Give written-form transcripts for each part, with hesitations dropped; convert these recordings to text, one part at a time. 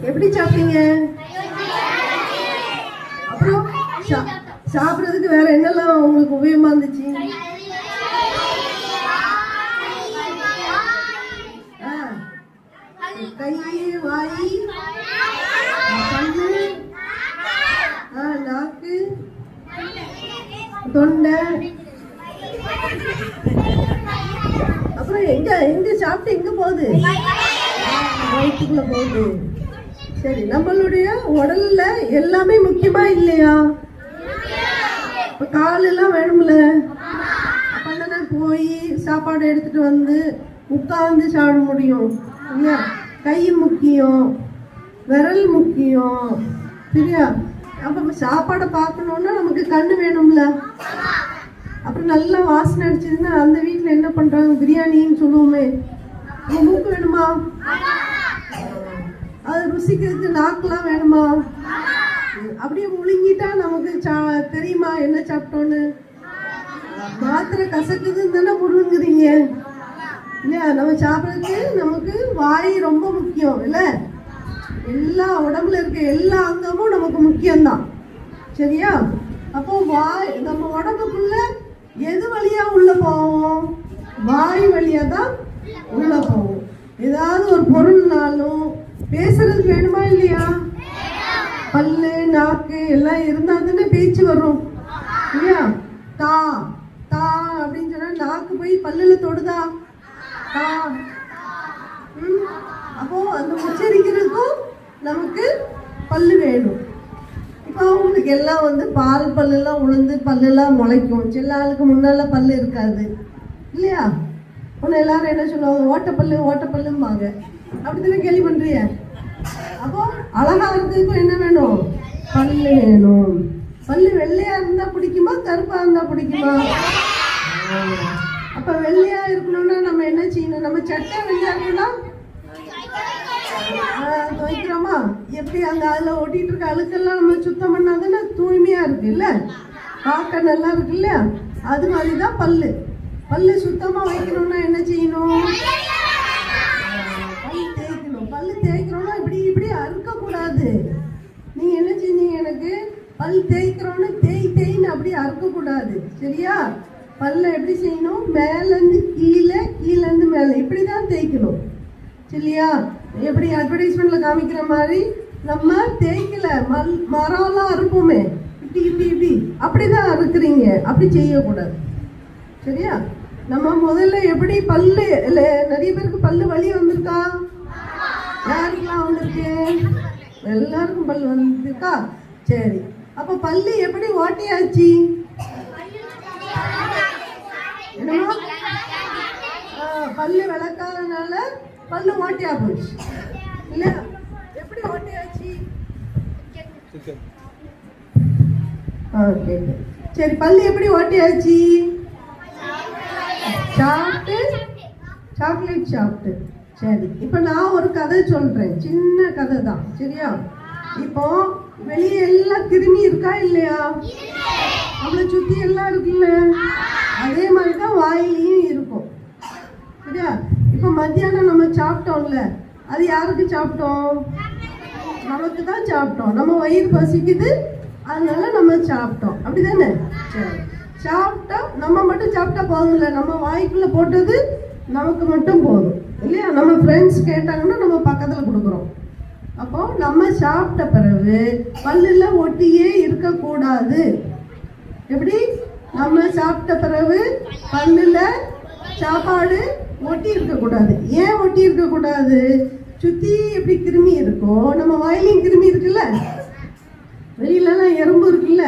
எப்படி சாப்பிட்டீங்க? அப்புறம் சாப்பிட்றதுக்கு வேற என்னெல்லாம் உங்களுக்கு உபயோகமா இருந்துச்சு? கை, வாய், பல்லு, நாக்கு, தொண்டை. அப்புறம் எங்க சாப்பிட்டு எங்க போகுது? வயிற்றுக்குள்ள போகுது. சரி, நம்மளுடைய உடல்ல எல்லாமே முக்கியமா இல்லையா? இப்ப காலெல்லாம் வேணும்ல, அப்பதானே போய் சாப்பாடு எடுத்துட்டு வந்து உட்கார்ந்து சாப்பிட முடியும் இல்லையா? கை முக்கியம், விரல் முக்கியம், சரியா? அப்ப சாப்பாடை பார்க்கணும்னா நமக்கு கண்ணு வேணும்ல. அப்புறம் நல்லா வாசனை அடிச்சதுன்னா அந்த வீட்டில் என்ன பண்றாங்க? பிரியாணின்னு சொல்லுவோமே, மூக்கு வேணுமா? அது ருசிக்கிறதுக்கு நாக்கெல்லாம் வேணுமா? அப்படியே முழுங்கிட்டா நமக்கு தெரியுமா என்ன சாப்பிட்டோன்னு? மாத்திரை கசக்குதுன்னு தானே முழுங்குறீங்க இல்லையா? நம்ம சாப்பிட்றதுக்கு நமக்கு வாய் ரொம்ப முக்கியம் இல்லை? எல்லா உடம்புல இருக்க எல்லா அங்கமும் நமக்கு முக்கியம்தான், சரியா? அப்போ வாய் நம்ம உடம்புக்குள்ள எது வழியா உள்ள போவோம்? வாய் வழியா தான் உள்ள போவோம். ஏதாவது ஒரு பொருள்னாலும் பேசுறதுக்கு வேணுமா இல்லையா? பல்லு, நாக்கு எல்லாம் இருந்தா தானே பேச்சு வரும் இல்லையா? தா தா அப்படின்னு சொன்னா நாக்கு போய் பல்லுல தொடுதா? தா. அப்போ அந்த உச்சரிக்கிறதுக்கும் நமக்கு பல்லு வேணும். இப்போ அவங்களுக்கு எல்லாம் பால் பல்லெல்லாம் உளுந்து பல்லெல்லாம் முளைக்கும். சில ஆளுக்கு முன்னால பல்லு இருக்காது இல்லையா? ஒன்று எல்லாரும் என்ன சொல்லுவாங்க? ஓட்டப்பல்லும்பாங்க. அப்படித்தானே கேள்வி பண்றிய? அப்போ அழகா இருக்கிறதுக்கும் என்ன வேணும்? பல்லு வேணும். பல்லு வெள்ளையா இருந்தா பிடிக்குமா, கருப்பா இருந்தா பிடிக்குமா? அப்ப வெள்ளையா இருக்கணும்னா நம்ம என்ன செய்யணும்? நம்ம சட்டை வெள்ளையா இருக்கணும் துவைக்கிறோமா? எப்படி அந்த அதில் ஒட்டிட்டு இருக்க அழுக்கெல்லாம் நம்ம சுத்தம் பண்ணாதானே தூய்மையா இருக்கு இல்ல? பார்க்க நல்லா இருக்கு இல்லையா? அது மாதிரிதான் பல்லு சுத்தமா வைக்கணும்னா என்ன செய்யணும்? பல்லு தேய்க்கணும். பல்லு தேய்க்கிறோம்னா இப்படி அறுக்க கூடாது. நீங்க என்ன செஞ்சீங்க? எனக்கு பல் தேய்க்கிறோன்னு தேய்ன்னு அப்படி அறுக்க கூடாது, சரியா? பல்ல எப்படி செய்யணும்? மேலேருந்து கீழே, கீழேருந்து மேலே, இப்படிதான் தேய்க்கணும், சரியா? எப்படி அட்வர்டைஸ்மெண்ட்ல காமிக்கிற மாதிரி நம்ம தேய்க்கல. மரம்லாம் அறுப்போமே, இப்படி அப்படிதான் அறுக்குறீங்க. அப்படி செய்யக்கூடாது, சரியா? நம்ம முதல்ல எப்படி பல்லு இல்லை, நிறைய பேருக்கு பல்லு வலி வந்திருக்கா? யாருக்கெல்லாம் வந்திருக்கு? எல்லாருக்கும் பல்லு வந்திருக்கா? சரி, அப்ப பல்லு எப்படி ஓட்டையாச்சு? என்னமா? பல்லு விளக்காதனால பல்லு ஓட்டையா போச்சு இல்ல? எப்படி ஓட்டையாச்சு? சரி, பல்லு எப்படி ஓட்டையாச்சு? சாக்லேட் சாப்பிட்டு. சரி, இப்ப நான் ஒரு கதை சொல்றேன், சின்ன கதை தான், சரியா? இப்போ வெளியே எல்லாம் கிருமி இருக்கா இல்லையா? நம்மளை சுத்தி எல்லாம் இருக்குல்ல? அதே மாதிரிதான் வாயிலையும் இருக்கும், சரியா? இப்ப மத்தியானம் நம்ம சாப்பிட்டோம்ல, அது யாருக்கு சாப்பிட்டோம்? நமக்கு தான் சாப்பிட்டோம். நம்ம வயிறு பசிக்குது, அதனால நம்ம சாப்பிட்டோம், அப்படிதானே? சரி, சாப்பிட்டா நம்ம மட்டும் சாப்பிட்டா போதும்ல? நம்ம வாய்க்குள்ள போட்டது நமக்கு மட்டும் போதும் இல்லையா? நம்ம ஃப்ரெண்ட்ஸ் கேட்டாங்கன்னா நம்ம பக்கத்துல கொடுக்குறோம். அப்போ நம்ம சாப்பிட்ட பிறகு பல்லுல ஒட்டியே இருக்கக்கூடாது. எப்படி? நம்ம சாப்பிட்ட பிறகு பல்லுல சாப்பாடு ஒட்டி இருக்கக்கூடாது. ஏன் ஒட்டி இருக்கக்கூடாது? சுத்தி எப்படி கிருமி இருக்கோ நம்ம வாயிலையும் கிருமி இருக்குல்ல? வெளியிலலாம் எறும்பு இருக்குல்ல?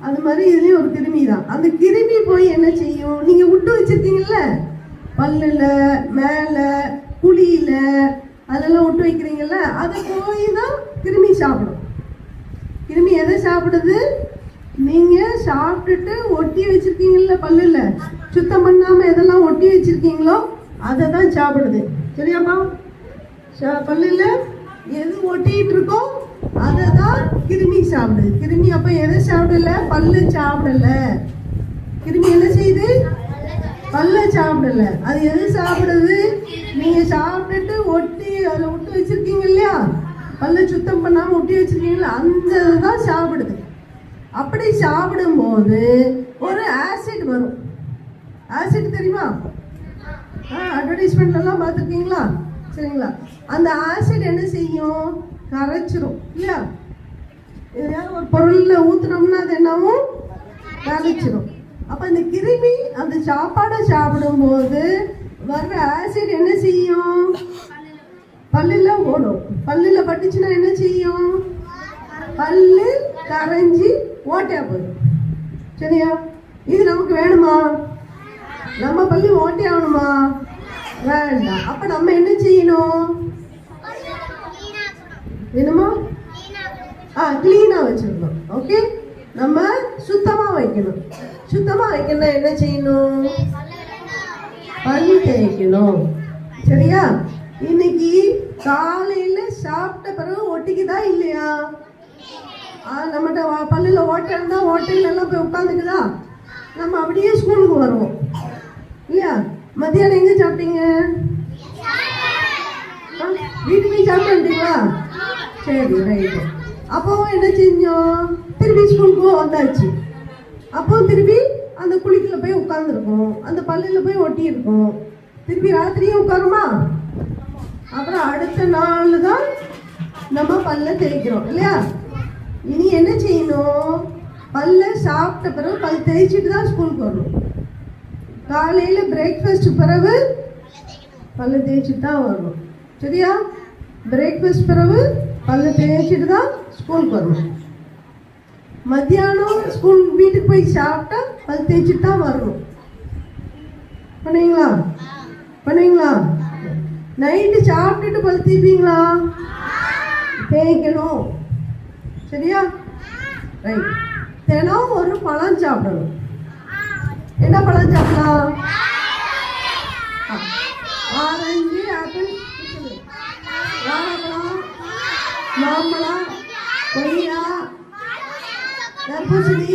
அது மாதிரி இதுலயும் ஒரு கிருமி தான். அந்த கிருமி போய் என்ன செய்யும்? நீங்க விட்டு வச்சிருக்கீங்கல்ல, பல்லுல மேல குழியில அதெல்லாம் விட்டு வைக்கிறீங்கல்ல, அதை போய் தான் கிருமி சாப்பிடும். கிருமி எதை சாப்பிடுது? நீங்க சாப்பிட்டுட்டு ஒட்டி வச்சிருக்கீங்கல்ல பல்லுல, சுத்தம் பண்ணாம எதெல்லாம் ஒட்டி வச்சிருக்கீங்களோ அதை தான் சாப்பிடுது, சரியாப்பா? பல்லுல எது ஒட்டிட்டு இருக்கோ அதை தான் கிருமி சாப்பிடுது. கிருமி அப்ப எதை சாப்பிடல? பல்லு சாப்பிடல. கிருமி என்ன செய்யுது? பல்ல சாப்பிடல. அது எது சாப்பிடுது? நீங்க சாப்பிட்டுட்டு ஒட்டி அதில் விட்டு வச்சிருக்கீங்க இல்லையா, பல்ல சுத்தம் பண்ணாமல் ஒட்டி வச்சிருக்கீங்களா, அந்த இதுதான் சாப்பிடுது. அப்படி சாப்பிடும்போது ஒரு ஆசிட் வரும். ஆசிட் தெரியுமா? அட்வர்டைஸ்மெண்ட்லாம் பார்த்துருக்கீங்களா? சரிங்களா? அந்த ஆசிட் என்ன செய்யும்? கரைச்சிரும் இல்லையா? எதையாவது ஒரு பொருளில் ஊற்றுனோம்னா அது என்னவும் கரைச்சிரும். அப்போ இந்த கிருமி அந்த சாப்பாடை சாப்பிடும்போது வர்ற ஆசிட் என்ன செய்யும்? பல்லில் ஓடும். பல்லில் பட்டுச்சுன்னா என்ன செய்யும்? பல்லு கரைஞ்சி ஓட்டையா போயிடும். சரியா? இது நமக்கு வேணுமா? நம்ம பல்லு ஓட்டையாகணுமா? வேண்டாம். அப்ப நம்ம என்ன செய்யணும்? வேணுமா? கிளீனா வச்சிருக்கணும். ஓகே, நம்ம சுத்தமா வைக்கணும். சுத்தமா வைக்கணும் என்ன செய்யணும்? பல்லு தேய்க்கணும். சரியா? இன்னைக்கு காலையில சாப்பிட்ட பிறகு ஒட்டிக்குதா இல்லையா? நம்மகிட்ட பல்லுல ஓட்டை இருந்தா ஓட்டையில எல்லாம் போய் உட்காந்துக்குதா? நம்ம அப்படியே ஸ்கூலுக்கு வருவோம் இல்லையா? மத்தியானம் எங்க சாப்பிட்டீங்க? வீட்டுக்கு சாப்பிட்டு வந்துட்டீங்களா? சரி, ரைட்டு. அப்போ என்ன செஞ்சோம்? திருப்பி ஸ்கூலுக்கு வந்தாச்சு. அப்போ திருப்பி அந்த குளிக்கல போய் உட்காந்துருக்கோம், அந்த பல்லில் போய் ஒட்டி இருக்கோம். திருப்பி ராத்திரியும் உட்காருமா? அப்புறம் அடுத்த நாள் தான் நம்ம பல்ல தேய்க்கிறோம் இல்லையா? இனி என்ன செய்யணும்? பல்ல சாப்பிட்ட பிறகு பல் தேய்ச்சிட்டு தான் ஸ்கூலுக்கு வரணும். காலையில் பிரேக்ஃபாஸ்ட் பிறகு பல்ல தேய்ச்சிட்டு தான் வரணும். சரியா? பிரேக்ஃபாஸ்ட் பிறகு பல்ல தேய்ச்சிட்டு தான் ஸ்கூலுக்கு வரணும். மத்தியானம் ஸ்கூல் வீட்டுக்கு போய் சாப்பிட்டா பல் தேய்ச்சிட்டு தான் வரணும். பண்ணுவீங்களா? பண்ணுவீங்களா? நைட்டு சாப்பிட்டுட்டு பல் தேய்ப்பீங்களா? தேய்க்கணும். சரியா? ரைட். தினம் ஒரு பழம் சாப்பிடணும். என்ன பழம் சாப்பிடலாம்? ஆரஞ்சு, ஆப்பிள், வாழைப்பழம், மாம்பழம், கொய்யா, தர்பூசணி,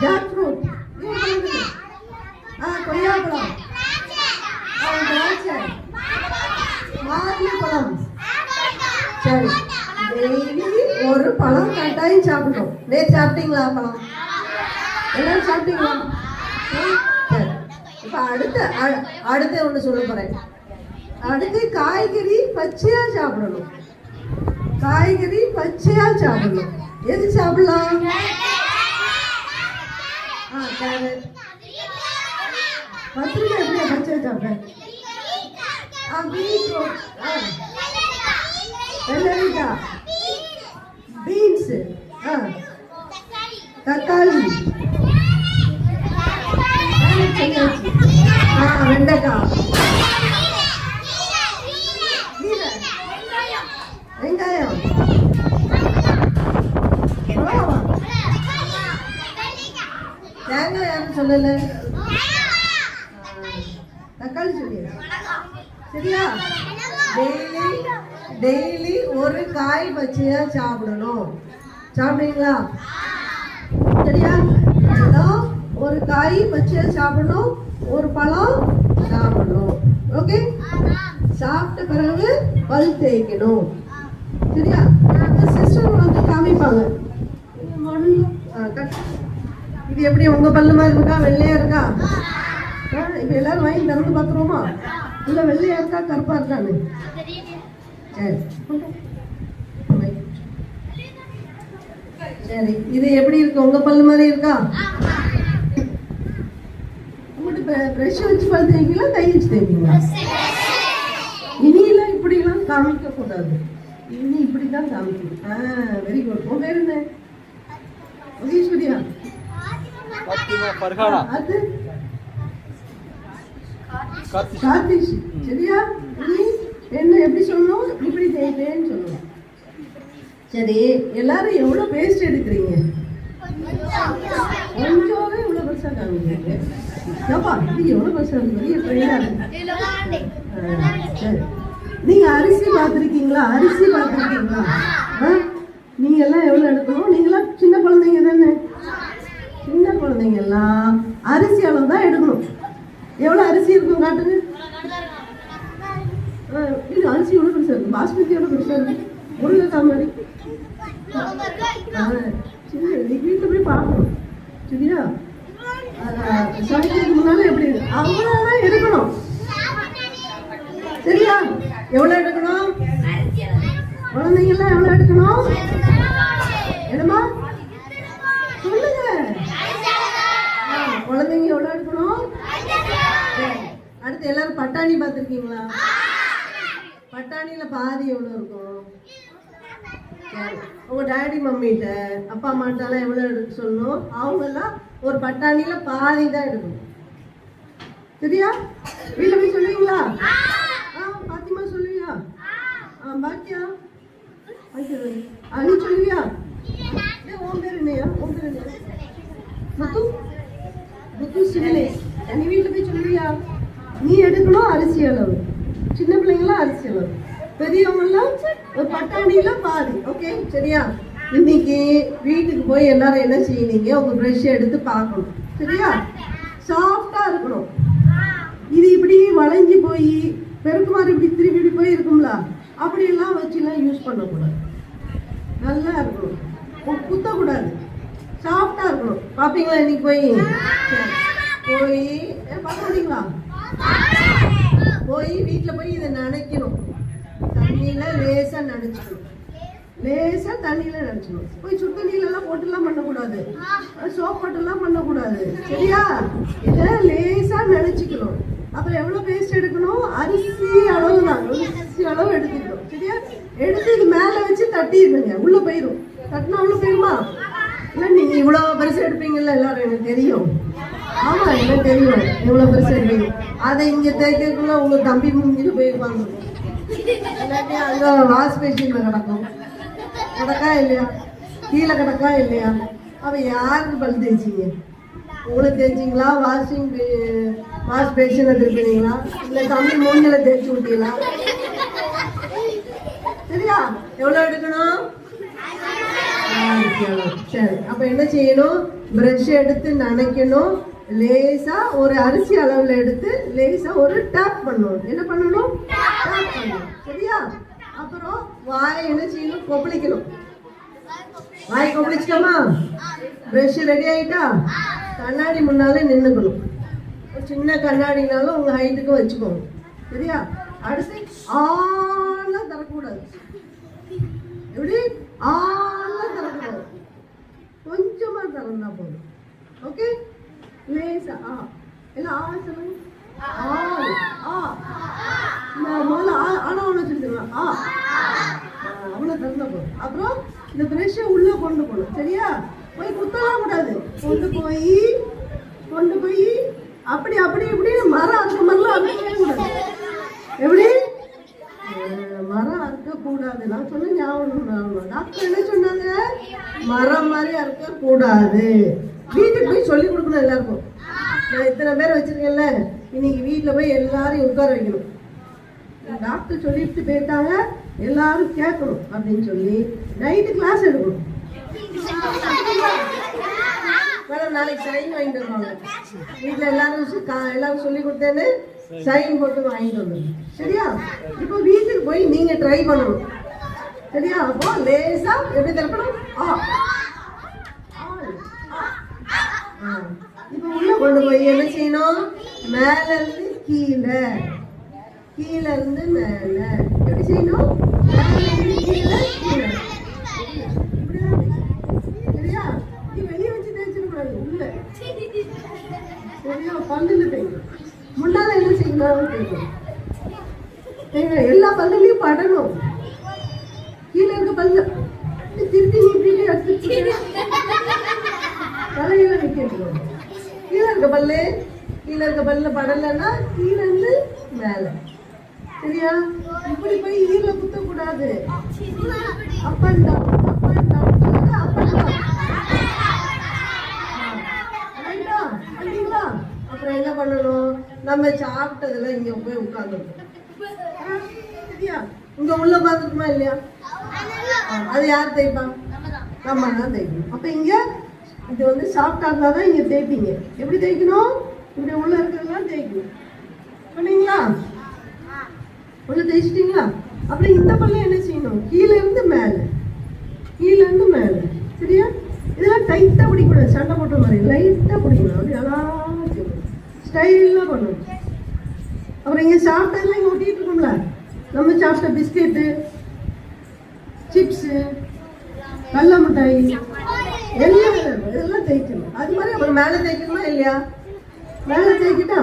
ஜாக் ஃப்ரூட், கொய்யாப்பழம், திராட்சை, மாதுளம்பழம். சரி, டெய்லி ஒரு பழம் கட்டாயம் சாப்பிடணும். நேற்று சாப்பிட்டீங்களா பழம்? எல்லாரும் சாப்பிட்டீங்களா? சரி, இப்போ அடுத்து ஒன்று சொல்ல போறேன். அடுத்து காய்கறி பச்சையா சாப்பிடணும். காய்கறி பச்சையா சாப்பிடணும். எது சாப்பிடலாம்? கேரட். கத்திரிக்காய் எப்படியா பச்சையா சாப்பிட்றேன்? பீட்ரூட், வெள்ளரிக்காய், பீன்ஸ், தக்காளி, வெண்டைக்காய், வெங்காயம், தேங்காய் யாரும் சொல்லல, தக்காளி சொல்லியா? சரியா? டெய்லி ஒரு காய் பச்சையா சாப்பிடணும். சாப்பிடுவீங்களா? சரியா? ஒரு காய் பச்சையா சாப்பிடணும், ஒரு பழம் சாப்பிடணும். ஓகே? சாப்பிட்ட பிறகு பல் தேய்க்கணும். சரியா? சிஸ்டர் வந்து காமிப்பாங்க. இது எப்படி உங்க பல்லு மாதிரி இருக்கா? வெள்ளையா இருக்கா? இப்ப எல்லாரும் வாங்கி திறந்து பார்த்துருவோமா? இல்ல வெள்ளையா இருக்கா கருப்பா இருக்கான்னு? சரி சரி, இது எப்படி இருக்கு? உங்க பல்லு மாதிரி இருக்கா? பிரஷ் வச்சு பல் தேய்ப்பீங்களா, கை வச்சு தேய்ப்பீங்களா? இனியெல்லாம் இப்படி எல்லாம் காமிக்க கூடாது. இனி இப்படிதான் காமிக்கணும். Very good. உன் பேர் என்ன? ஈஸ்வரியா? அது கார்த்திஷ். சரியா? என்ன எப்படி சொல்லணும்? இப்படி தேய்ப்பேன்னு சொல்லணும். சரி, எல்லாரும் எவ்வளவு பேஸ்ட் எடுக்கிறீங்க? கொஞ்சம் இவ்வளவு பெருசா காமிக்கிறீங்க. இது எவ்வளவு பெருசா இருக்கு? பெரிய ட்ரெயினா இருக்கு. சரி, நீங்க அரிசி பார்த்துருக்கீங்களா? அரிசி பார்த்துருக்கீங்களா? நீங்க எல்லாம் எவ்வளவு எடுக்கணும்? நீங்களாம் சின்ன குழந்தைங்க தானே? சின்ன குழந்தைங்க எல்லாம் அரிசி அளவு தான் எடுக்கணும். எவ்வளவு அரிசி இருக்கும் காட்டுங்க. இது அரிசி எவ்வளோ பெருசாக இருக்கு, பாஸ்மதி எவ்வளோ பெருசாக இருக்கு, முருங்கைக்காய் மாதிரி. சரி, நீ வீட்டில் போய் பார்க்கணும் சரியா? சமைக்கிறதுக்கு முன்னால எப்படி அவ்வளோதான் எடுக்கணும் சரியா? எவ்வளோ எடுக்கணும்? குழந்தைங்கெல்லாம் எவ்வளோ எடுக்கணும்? என்னமா சொல்லுங்க. குழந்தைங்க எவ்வளோ எடுக்கணும்? அடுத்து எல்லாரும் பட்டாணி பார்த்துருக்கீங்களா? பட்டாணியில் பாதி எவ்வளோ இருக்கும்? உங்கள் டேடி மம்மிகிட்ட அப்பா அம்மாட்டாலாம் எவ்வளோ எடுக்க சொல்லணும்? அவங்கெல்லாம் ஒரு பட்டாணியில் பாதி தான் எடுக்கணும் சரியா? வீட்டில் போய் சொல்லுவீங்களா? பாத்திமா சொல்லுவியா? பாக்கியா நீ சொல்லுவியா? உன் பேர் என்னையா? உன் பேர் என்ன? முத்து முத்து சிவனே. நீ வீட்டில் போய் சொல்லுவியா? நீ எடுக்கணும் அரிசி அளவு, சின்ன பிள்ளைங்களாம் அரிசி அளவு, பெரியவங்களாம் ஒரு பட்டாணியில பாதி. ஓகே சரியா? இன்னைக்கு வீட்டுக்கு போய் எல்லாரும் என்ன செய்யறீங்க? உங்க ப்ரஷ் எடுத்து பார்க்கணும் சரியா? சாஃப்டா இருக்கணும். இது இப்படி வளைஞ்சி போய் பெருக்குமாறு இப்படி திருப்பி இப்படி போய் இருக்கும்ல, அப்படியெல்லாம் வச்சுலாம் யூஸ் பண்ணக்கூடாது. நல்லா இருக்கணும், குத்தக்கூடாது, சாஃப்டா இருக்கணும். பார்ப்பீங்களா இன்னைக்கு போய்? போய் பார்க்க முடியுங்களா? போய் வீட்டில் போய் இதை நினைக்கணும், தண்ணியில் லேசாக நினச்சிக்கணும், லேசாக தண்ணியில் நினச்சிக்கணும். போய் சுடு தண்ணியிலலாம் போட்டுலாம் பண்ணக்கூடாது, சோப் போட்டுலாம் பண்ணக்கூடாது சரியா? இதை லேசாக நினச்சிக்கணும். அப்புறம் எவ்வளோ பேஸ்ட் எடுக்கணும்? அரிசி அளவு தான், அரிசி அளவு எடுத்துக்கணும் சரியா? எடுத்து இது மேலே வச்சு தட்டிடுங்க, உள்ளே போயிடும். தட்டினா உள்ளே போயிருமா? இல்லை நீங்கள் இவ்வளோ பெருசு எடுப்பீங்கல்ல எல்லாரும், எனக்கு தெரியும். ஆமாம் எனக்கு தெரியும் எவ்வளோ பெருசு எடுப்பீங்க. அதை இங்கே தேய்க்கிறதுக்குள்ள உங்கள் தம்பி முடிஞ்சிட்டு போய் உட்காந்துருக்கும், இல்லாட்டி அங்கே வாஷ் பேஷனில் கிடக்கும். கிடக்கா இல்லையா? கீழே கிடக்கா இல்லையா? அவள் யாருக்கு பல் தேய்ச்சிங்க? உங்களுக்கு தேய்ச்சிங்களா? வாஷ் பேஷனை திருப்பினீங்களா? இல்லை தம்பி மூஞ்சில் தேய்ச்சி விட்டீங்களா? சரியா? எவ்வளோ எடுக்கணும்? சரி, அப்போ என்ன செய்யணும்? ப்ரஷ் எடுத்து நனைக்கணும், லேசா ஒரு அரிசி அளவில் எடுத்து லேசா ஒரு டேப் பண்ணணும். என்ன பண்ணணும்? டேப் பண்ணணும் சரியா? அப்புறம் வாயை என்ன செய்யணும்? கொப்பளிக்கணும். வாய் கொப்பளிச்சிட்டோமா? ப்ரஷ் ரெடி ஆகிட்டா கண்ணாடி முன்னாலே நின்றுக்கணும். ஒரு சின்ன கண்ணாடினாலும் உங்கள் ஹைட்டுக்கு வச்சுக்கோங்க சரியா? அடுத்து ஆலாம் தரக்கூடாது. எப்படி? ஆலாம் தரக்கூடாது, கொஞ்சமாக திறந்தா போதும். ஓகே? லேசா எல்லாம் சொல்லுங்க. முதல்ல ஆனா ஒன்று வச்சுருக்கலாம். அவ்வளோ திறந்தா போதும். அப்புறம் இந்த ப்ரெஷ்ஷை உள்ளே கொண்டு போகணும் சரியா? போய் குத்தலாம் கூடாது, கொண்டு போய் அப்படி அப்படி இப்படி மரம் அறுக்க மாதிரிலாம் அறுக்கவே கூடாது. எப்படி? மரம் அறுக்கக்கூடாது. நான் சொன்ன ஞாபகம், டாக்டர் என்ன சொன்னாங்க? மரம் மாதிரி அறுக்கக்கூடாது. வீட்டுக்கு போய் சொல்லி கொடுக்கணும் எல்லாருக்கும். நான் இத்தனை பேரை வச்சிருக்கேன்ல, இன்னைக்கு வீட்டில் போய் எல்லாரையும் உட்கார வைக்கணும். டாக்டர் சொல்லிட்டு போயிட்டாங்க, எல்லாரும் கேட்கணும் அப்படின்னு சொல்லி நைட்டு கிளாஸ் எடுக்கணும். மேடம் நாளைக்கு சைன் வாங்கிட்டு வருவாங்க. வீட்டில் எல்லாரும் சொல்லி கொடுத்தேன்னு சைன் போட்டு வாங்கிட்டு வந்துடும் சரியா? இப்போ வீட்டுக்கு போய் நீங்கள் ட்ரை பண்ணணும் சரியா? அப்போ லேசா எப்படி திறக்கணும்? இப்போ உள்ள கொண்டு போய் என்ன செய்யணும்? மேல இருந்து கீழே, கீழே இருந்து மேல. எப்படி செய்யணும்? மேல இருந்து கீழே, கீழே. சரியா? நீ வெளியே வச்சு தேய்ச்சிடக்கூடாது, உள்ள சரியா? பல்லுல தேய்க்கணும். முன்னால என்ன செய்யணும்? தேய்க்கணும். எல்லா பல்லுலையும் படணும். கீழே இருக்க பல்லு திருப்பி நீ இப்படி எடுத்து தலையில வைக்கணும். கீழே இருக்க பல்லு படலைன்னா கீழே இருந்து மேல சரியா? இப்படி போய் ஈர குத்தக்கூடாது. Up and down, up and down சொல்லுங்க. அப் அண்ட் டவுன் ரைட்டா? அப்படிங்களா? அப்புறம் என்ன பண்ணணும்? நம்ம சாப்பிட்டதுல இங்க போய் உட்காந்துருக்கோம் சரியா? இங்க உள்ள உட்காந்துருக்குமா இல்லையா? அது யார் தேய்ப்பா? நம்ம தான் தேய்க்கணும். அப்ப இங்க இது வந்து சாஃப்டா இருந்தாதான் இங்க தேய்ப்பீங்க. எப்படி தேய்க்கணும்? இப்படி உள்ள இருக்கிறதெல்லாம் தேய்க்கணும். பண்ணீங்களா? பல்லு தேய்ச்சிட்டிங்களா? அப்புறம் இந்த பல்ல என்ன செய்யணும்? கீழே இருந்து மேலே, கீழே இருந்து மேலே. சரியா? இதெல்லாம் டைட்டாக பிடிக்கக்கூடாது, சண்டை போட்ட மாதிரி லைட்டாக பிடிக்கணும். அப்படி அழகாக ஸ்டைலாக பண்ணணும். அப்புறம் இங்கே சாப்பிட்டதுலாம் இங்கே ஒட்டிகிட்டு இருக்கோம்ல, நம்ம சாப்பிட்ட பிஸ்கெட்டு, சிப்ஸு, கடல மிட்டாய் எல்லாம் இதெல்லாம் தேய்க்கணும். அது மாதிரி அப்புறம் மேலே தேய்க்கணுமா இல்லையா? மேலே தேய்க்கிட்டா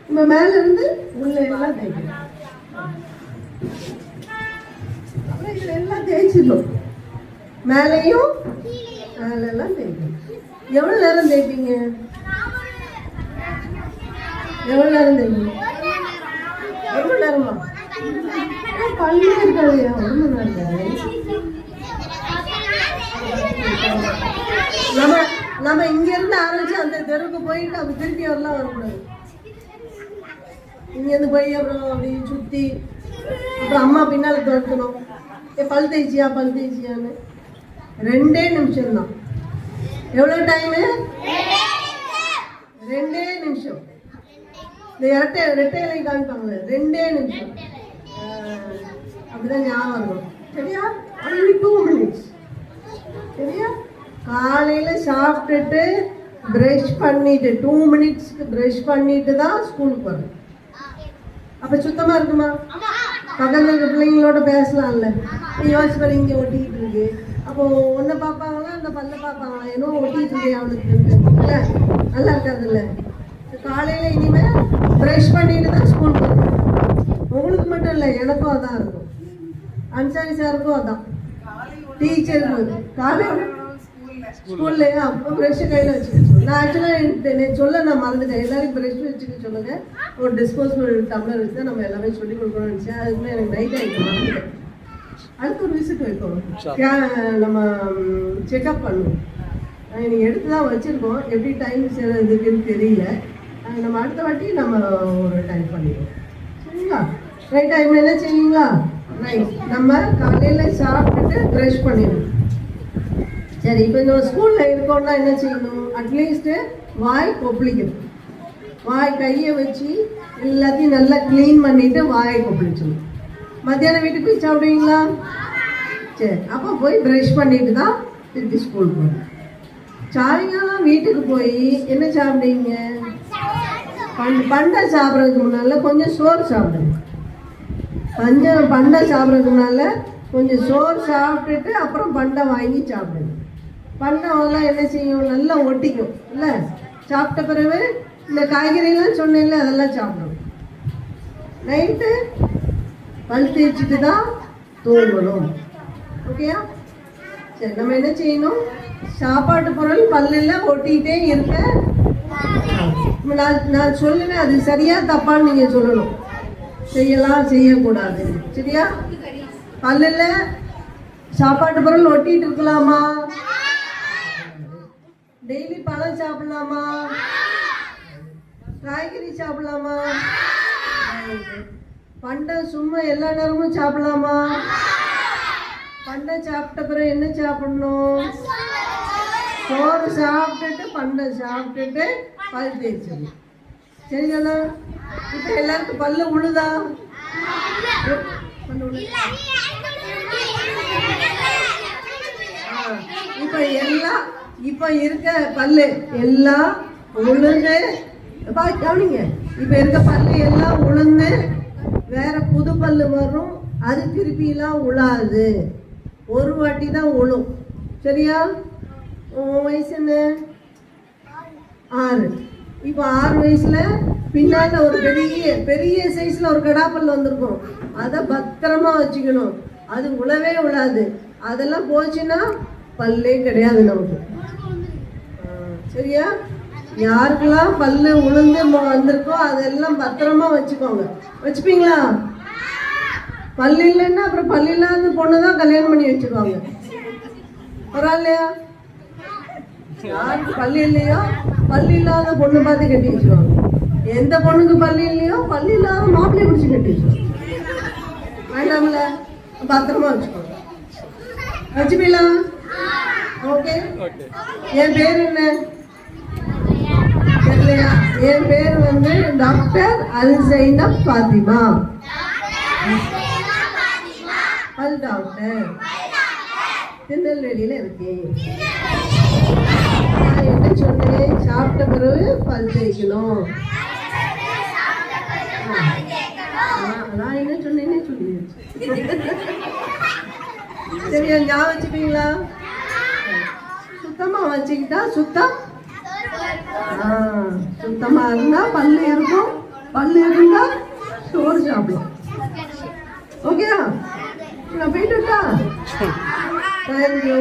நம்ம மேலே இருந்து உள்ள எல்லாம் தேய்க்கணும். அப்புறம் இதில் எல்லாம் தேய்ச்சிடணும். மேலேயும் மேலெல்லாம் தேய்க்கணும். எவ்வளோ நேரம் தேய்ப்பீங்க? எவ்வளோ நேரம் தேய்ப்பீங்க? ஒரு மணி நேரமா? பள்ளி இருக்காதையா? ஒரு மணி நேரம். நம்ம இங்க இருந்து ஆரம்பிச்சு அந்த தெருவுக்கு போயிட்டு அப்படி திருப்பி வரலாம் வரக்கூடாது. இங்க இருந்து போய் அப்புறம் அப்படி சுத்தி அப்புறம் அம்மா பின்னால துரத்தணும். பல் தேய்ச்சியான்னு 2 நிமிஷம் தான். எவ்வளவு டைமு? 2 நிமிஷம். இந்த ரெட்டை இலை காமிப்பாங்களே, 2 நிமிஷம். அப்படிதான் ஞாபகம் இருக்கும். சரியா? only 2 minutes. சரியா? காலையில சாப்பிட்டுட்டு பிரஷ் பண்ணிட்டு 2 மினிட்ஸ்க்கு பிரஷ் பண்ணிட்டு தான் ஸ்கூலுக்கு வரணும். அப்ப சுத்தமா இருக்குமா? பக்கத்துல இருக்க பிள்ளைங்களோட பேசலாம்ல. யோசிச்சு பாரு, இங்க ஒட்டிக்கிட்டு இருக்கு. அப்போ ஒன்ன பார்ப்பாங்களா அந்த பல்ல பார்ப்பாங்களா? ஏன்னோ ஒட்டிக்கிட்டு இருக்கு அவனுக்கு, நல்லா இருக்காதுல்ல. காலையில இனிமே பிரஷ் பண்ணிட்டு தான் ஸ்கூலுக்கு வரணும். உங்களுக்கு மட்டும் இல்லை, எனக்கும் அதான் இருக்கும், அன்சாரி சாருக்கும் அதான், டீச்சருக்கு காலையில் ஸ்கூல்லையா அப்போ ப்ரெஷ்ஷு கையில் வச்சுக்க. நான் ஆக்சுவலாக சொல்ல நான் மறந்துட்டேன். எல்லாரும் ப்ரெஷ் வச்சுக்க சொல்லுங்க. ஒரு டிஸ்போசபிள் டம்ளர் வச்சு தான் நம்ம எல்லாமே சொல்லி கொடுக்கணும்னு நினச்சேன். அதுக்குமே எனக்கு நைட் ஆகிட்டு மறந்துட்டேன். அடுத்து ஒரு விசிட் வைக்கணும், நம்ம செக்அப் பண்ணுவோம். நீங்கள் எடுத்து தான் வச்சுருக்கோம். எப்படி டைம் இதுக்குன்னு தெரியல. நம்ம அடுத்த வாட்டி நம்ம ஒரு டைம் பண்ணிடுவோம். சரிங்களா? ரைட் டைம் என்ன செய்வீங்களா? ரைட். நம்ம காலையில் சாப்பிட்டுட்டு ப்ரெஷ் பண்ணிடணும். சரி, இப்போ இந்த ஸ்கூலில் இருக்கோம்னா என்ன செய்யணும்? அட்லீஸ்ட்டு வாய் கொப்பளிக்கணும். வாய் கையை வச்சு எல்லாத்தையும் நல்லா க்ளீன் பண்ணிவிட்டு வாயை கொப்பளிச்சணும். மத்தியானம் வீட்டுக்கு போய் சாப்பிடுவீங்களா? சரி, அப்போ போய் ப்ரஷ் பண்ணிட்டு தான் திருப்பி ஸ்கூல் போகணும். சாயங்காலம் வீட்டுக்கு போய் என்ன சாப்பிடுவீங்க? பண்டை சாப்பிட்றதுக்கு முன்னால் கொஞ்சம் சோறு சாப்பிடுங்க. பண்டை சாப்பிட்றதுக்கு முன்னால் கொஞ்சம் சோறு சாப்பிட்டுட்டு அப்புறம் பண்டை வாங்கி சாப்பிடுங்க. பண்டம்லாம் என்ன செய்யும்? நல்லா ஒட்டிக்கும் இல்லை? சாப்பிட்ட பிறகு இந்த காய்கறிலாம் சொன்னேன்ல, அதெல்லாம் சாப்பிடணும். நைட்டு பல் தேய்ச்சிட்டு தான் தூங்கணும். ஓகேயா? சரி, நம்ம என்ன செய்யணும்? சாப்பாட்டு பொருள் பல்லெல்லாம் ஒட்டிக்கிட்டே இருக்க. நான் சொல்லுவேன், அது சரியா தப்பான்னு நீங்கள் சொல்லணும். செய்யலாம் செய்யக்கூடாது. சரியா? பல்லில் சாப்பாட்டு பொருள் ஒட்டிட்டு இருக்கலாமா? டெய்லி பழம் சாப்பிடலாமா? காய்கறி சாப்பிடலாமா? பண்டை சும்மா எல்லா நேரமும் சாப்பிடலாமா? பண்டை சாப்பிட்ட பிறகு என்ன சாப்பிடணும்? சோறு சாப்பிட்டுட்டு பண்டை சாப்பிட்டுட்டு பல் தேய்ச்சிடணும். சரிதானா? இப்போ எல்லாருக்கும் பல்லு உழுதா? இப்போ இருக்க பல்லு எல்லாம் உளுந்து கவனிங்க. இப்போ இருக்க பல்லு எல்லாம் உளுந்து வேற புது பல்லு வரும். அது திருப்பிலாம் உழாது, ஒரு வாட்டி தான் உழும். சரியா? வயசு என்ன? 6. இப்போ 6 வயசுல பின்னால ஒரு பெரிய சைஸ்ல ஒரு கடாப்பல் வந்திருக்கும். அதை பத்திரமா வச்சுக்கணும். அது உழவே உழாது. அதெல்லாம் போச்சுன்னா பல்லே கிடையாது நமக்கு. சரியா? யாருக்கெல்லாம் பல்லு உளுந்து வந்திருக்கோ அதெல்லாம் பத்திரமா வச்சுக்கோங்க. வச்சுப்பீங்களா? பல்லு இல்லைன்னா அப்புறம் பல்லு இல்லாத பொண்ணு தான் கல்யாணம் பண்ணி வச்சுக்கோங்க. பரவாயில்லையா? யாருக்கு பல்லு இல்லையோ பல்லு இல்லாத பொண்ணு பார்த்து கட்டி வச்சுருவாங்க. எந்த பொண்ணுக்கு பல்லு இல்லையோ பல்லு இல்லாத மாப்பிள்ளைய பிடிச்சி கட்டி வச்சுருவாங்க. வேண்டாம்ல? பத்திரமா வச்சுக்கோங்க. வச்சுப்பீங்களா? ஓகே. என் பேர் என்ன தெரியலையா? என் பேர் டாக்டர் அல் சைனப் ஃபாத்திமா. பல் டாக்டர் திருநெல்வேலியில இருக்கேன். நான் என்ன சொன்னேன்? சாப்பிட்ட பிறகு பல் தேய்க்கணும். நான் என்ன சொன்னேன்னு சொல்லிடுச்சு. சரியா ஞாபகம் வச்சுப்பீங்களா? சுத்தமா வச்சுக்கிட்டா சுத்தம். சுத்தமா இருந்தா பல்லு இருக்கும், பல்லு இருந்தா சோறு சாப்பிடும். ஓகேயா? நான் போயிட்டு இருக்கா? தேங்க்யூ.